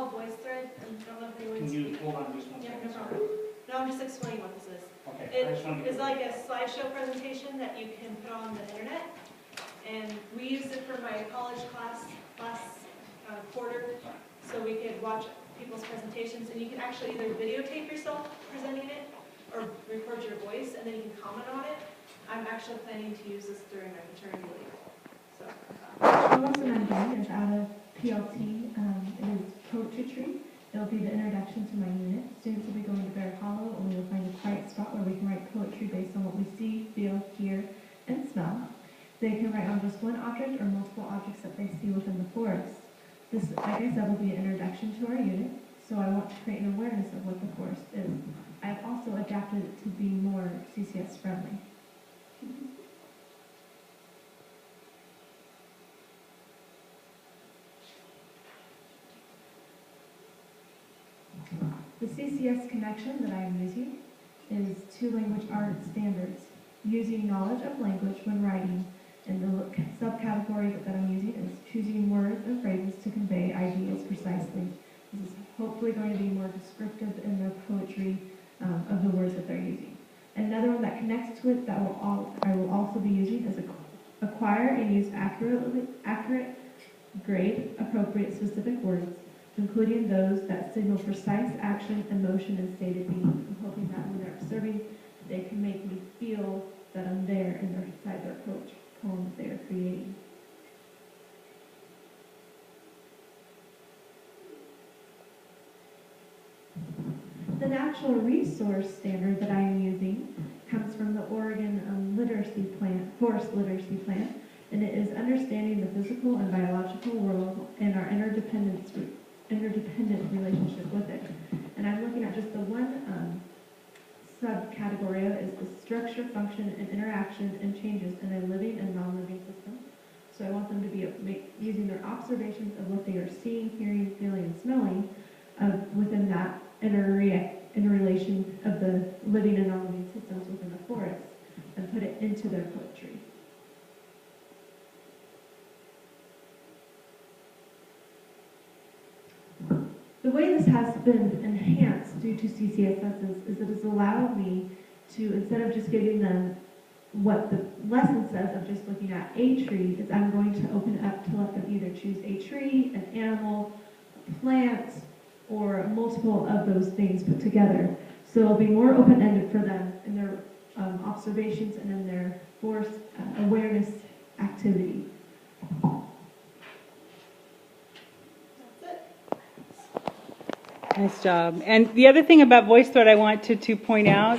called VoiceThread. I don't know if Can anyone's... you hold on just one Yeah, second? no Sorry. problem. No, I'm just explaining what this is. Okay, I just want to It's like a slideshow presentation that you can put on the internet. And we used it for my college class last quarter, so we could watch people's presentations. And you can actually either videotape yourself presenting it or record your voice, and then you can comment on it. I'm actually planning to use this during my maternity leave. So. The lesson I'm doing is out of PLT. It is poetry. It'll be the introduction to my unit. Students will be going to Bear Hollow, and we will find a quiet spot where we can write poetry based on what we see, feel, hear, and smell. They can write on just one object or multiple objects that they see within the forest. This, like I said, will be an introduction to our unit, so I want to create an awareness of what the forest is. I've also adapted it to be more CCS friendly. The CCS connection that I am using is two language art standards. Using knowledge of language when writing, and the subcategory that I'm using is choosing words and phrases to convey ideas precisely. This is hopefully going to be more descriptive in their poetry of the words that they're using. Another one that connects to it that I will also be using is acquire and use accurate, grade, appropriate, specific words, including those that signal precise action, emotion, and stated meaning. I'm hoping that when they're observing, they can make me feel that I'm there inside their poem that they are creating. The natural resource standard that I am using comes from the Oregon Forest Literacy Plan, and it is understanding the physical and biological world and our interdependent relationship with it. And I'm looking at just the one subcategory of it is the structure, function, and interaction and changes in a living and non-living system. So I want them to be using their observations of what they are seeing, hearing, feeling, and smelling within that interrelation of the living and non-living systems within the forest, and put it into their poetry. The way this has been enhanced due to CCSS is it has allowed me to, instead of just giving them what the lesson says of just looking at a tree, is I'm going to open it up to let them either choose a tree, an animal, a plant, or multiple of those things put together. So it'll be more open-ended for them in their observations and in their forest awareness activity. Nice job. And the other thing about VoiceThread I wanted to point out